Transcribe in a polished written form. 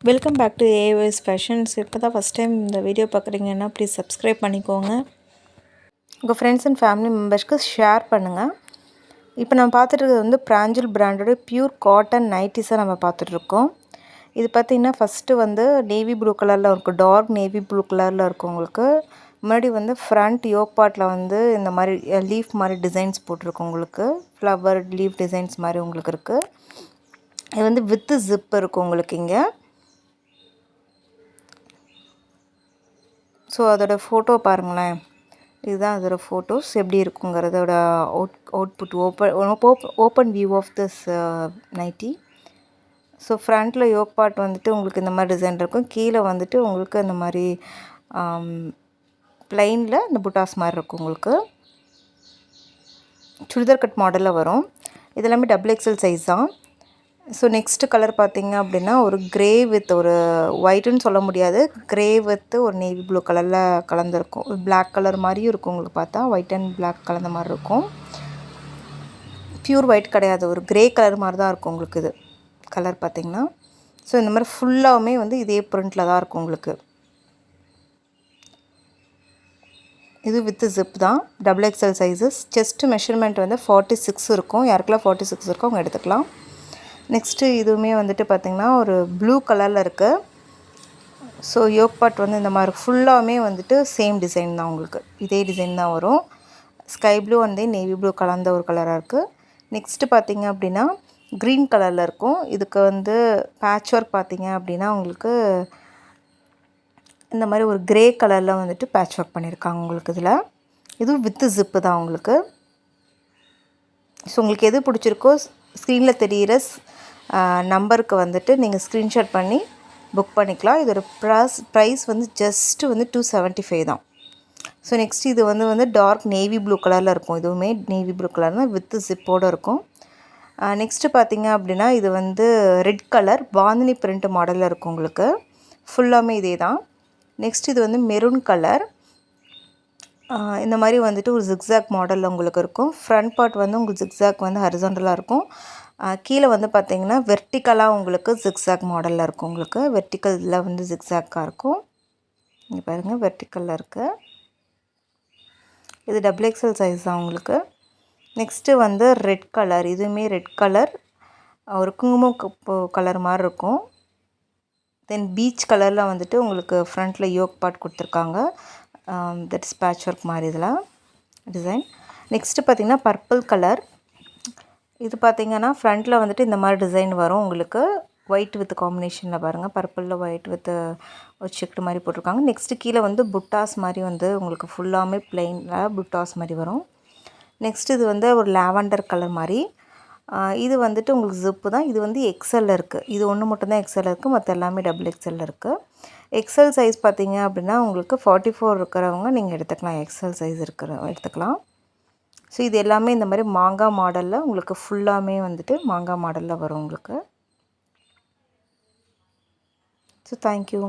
Welcome back to A S fashions. இப்போ தான் first time இந்த வீடியோ பார்க்குறீங்கன்னா ப்ளீஸ் சப்ஸ்கிரைப் பண்ணிக்கோங்க. உங்கள் ஃப்ரெண்ட்ஸ் அண்ட் ஃபேமிலி மெம்பர்ஸ்க்கு ஷேர் பண்ணுங்கள். இப்போ நம்ம பார்த்துட்டு வந்து பிராஞ்சல் பிராண்டோட பியூர் காட்டன் நைட்டிஸை நம்ம பார்த்துட்ருக்கோம். இது பார்த்திங்கன்னா ஃபஸ்ட்டு வந்து நேவி ப்ளூ கலரில் இருக்கும், டார்க் நேவி ப்ளூ கலரில் இருக்கும். உங்களுக்கு முன்னாடி வந்து ஃப்ரண்ட் யோக் பார்ட்டில் வந்து இந்த மாதிரி லீஃப் மாதிரி டிசைன்ஸ் போட்டிருக்கும். உங்களுக்கு ஃப்ளவர் லீஃப் டிசைன்ஸ் மாதிரி உங்களுக்கு இருக்குது. இது வந்து வித்து ஜிப் இருக்கும் உங்களுக்கு இங்கே. ஸோ அதோட ஃபோட்டோ பாருங்களேன், இதுதான் அதோட ஃபோட்டோஸ் எப்படி இருக்குங்கிறதோட output open view of this nighty. So ஃப்ரண்ட்டில் யோக் பார்ட் வந்துட்டு உங்களுக்கு இந்த மாதிரி டிசைன் இருக்கும். கீழே வந்துட்டு உங்களுக்கு இந்த மாதிரி ப்ளைனில் இந்த புட்டாஸ் மாதிரி இருக்கும். உங்களுக்கு சுடிதார் கட் மாடலில் வரும். இது எல்லாமே XXL சைஸ் தான். ஸோ நெக்ஸ்ட்டு கலர் பார்த்திங்க அப்படின்னா ஒரு க்ரே வித் ஒரு ஒயிட்டுன்னு சொல்ல முடியாது, க்ரே வித்து ஒரு நேவி ப்ளூ கலரில் கலந்துருக்கும். பிளாக் கலர் மாதிரியும் இருக்கும் உங்களுக்கு பார்த்தா, ஒயிட் அண்ட் பிளாக் கலந்த மாதிரி இருக்கும். ப்யூர் ஒயிட் கிடையாது, ஒரு க்ரே கலர் மாதிரி தான் இருக்கும் உங்களுக்கு இது கலர் பார்த்திங்கன்னா. ஸோ இந்த மாதிரி ஃபுல்லாகவுமே வந்து இதே பிரிண்டில் தான் இருக்கும் உங்களுக்கு. இது வித்து ஜிப் தான், XXL சைஸஸ். செஸ்ட்டு மெஷர்மெண்ட் வந்து 46 இருக்கும். யாருக்கெல்லாம் 46 இருக்கோ அவங்க எடுத்துக்கலாம். நெக்ஸ்ட்டு இதுவுமே வந்துட்டு பார்த்திங்கன்னா ஒரு ப்ளூ கலரில் இருக்குது. ஸோ யோக் பார்ட் வந்து இந்த மாதிரி ஃபுல்லாகவுமே வந்துட்டு சேம் டிசைன் தான் உங்களுக்கு, இதே டிசைன் தான் வரும். Sky blue and navy blue கலந்த ஒரு கலராக இருக்குது. நெக்ஸ்ட்டு பார்த்திங்க அப்படின்னா க்ரீன் கலரில் இருக்கும். இதுக்கு வந்து பேட்ச் ஒர்க் பார்த்திங்க அப்படின்னா உங்களுக்கு இந்த மாதிரி ஒரு க்ரே கலரில் வந்துட்டு பேட்ச் ஒர்க் பண்ணியிருக்காங்க உங்களுக்கு இதில். இதுவும் வித்து ஜிப்பு தான் உங்களுக்கு. ஸோ உங்களுக்கு எது பிடிச்சிருக்கோ ஸ்க்ரீனில் தெரிகிற நம்பருக்கு வந்துட்டு நீங்கள் ஸ்க்ரீன்ஷாட் பண்ணி புக் பண்ணிக்கலாம். இதோட ப்ரைஸ் வந்து ஜஸ்ட்டு வந்து 275 தான். ஸோ நெக்ஸ்ட் இது வந்து டார்க் நேவி ப்ளூ கலரில் இருக்கும். இதுவுமே நேவி ப்ளூ கலர்னால் வித்து ஜிப்போடு இருக்கும். நெக்ஸ்ட்டு பார்த்திங்க அப்படின்னா இது வந்து ரெட் கலர் பாந்தினி பிரிண்ட் மாடலில் இருக்கும் உங்களுக்கு. ஃபுல்லாமே இதே தான். நெக்ஸ்ட் இது வந்து மெரூன் கலர். இந்த மாதிரி வந்துட்டு ஒரு ஜிக்ஸாக் மாடலில் உங்களுக்கு இருக்கும். ஃப்ரண்ட் பார்ட் வந்து உங்களுக்கு ஜிக்ஸாக் வந்து ஹரிசாண்டலாக இருக்கும். கீழே வந்து பார்த்திங்கன்னா வெர்டிக்கலாக உங்களுக்கு ஜிக்ஸாக் மாடலில் இருக்கும். உங்களுக்கு வெர்டிக்கலில் வந்து ஜிக்ஸாக்காக இருக்கும். இங்கே பாருங்கள், வெர்டிக்கலில் இருக்குது. இது XXL சைஸ் தான் உங்களுக்கு. நெக்ஸ்ட்டு வந்து ரெட் கலர். இதுவுமே ரெட் கலர், ஒரு குங்குமம் கலர் மாதிரி இருக்கும். தென் பீச் கலரில் வந்துட்டு உங்களுக்கு ஃப்ரண்ட்டில் யோக் பார்ட் கொடுத்துருக்காங்க. தட் இஸ் பேட்ச் ஒர்க் மாதிரி இதில் டிசைன். நெக்ஸ்ட்டு பார்த்திங்கன்னா பர்பிள் கலர். இது பார்த்திங்கன்னா ஃப்ரண்ட்டில் வந்துட்டு இந்த மாதிரி டிசைன் வரும் உங்களுக்கு. ஒயிட் வித் காம்பினேஷனில் பாருங்கள், பர்பிளில் ஒயிட் வித் ஒரு செக்குடு மாதிரி போட்டிருக்காங்க. நெக்ஸ்ட்டு கீழே வந்து புட்டாஸ் மாதிரி வந்து உங்களுக்கு ஃபுல்லாமே ப்ளைனில் புட்டாஸ் மாதிரி வரும். நெக்ஸ்ட் இது வந்து ஒரு லாவெண்டர் கலர் மாதிரி. இது வந்துட்டு உங்களுக்கு ஜிப்பு தான். இது வந்து XL இருக்குது. இது ஒன்று மட்டும்தான் XL இருக்குது, மற்ற எல்லாமே XXL இருக்குது. XL சைஸ் பார்த்திங்க அப்படின்னா உங்களுக்கு 44 இருக்கிறவங்க நீங்கள் எடுத்துக்கலாம். XL சைஸ் எடுத்துக்கலாம். ஸோ இது எல்லாமே இந்த மாதிரி மாங்காய் மாடலில் உங்களுக்கு ஃபுல்லாமே வந்துட்டு மாங்காய் மாடலில் வரும் உங்களுக்கு. So thank you.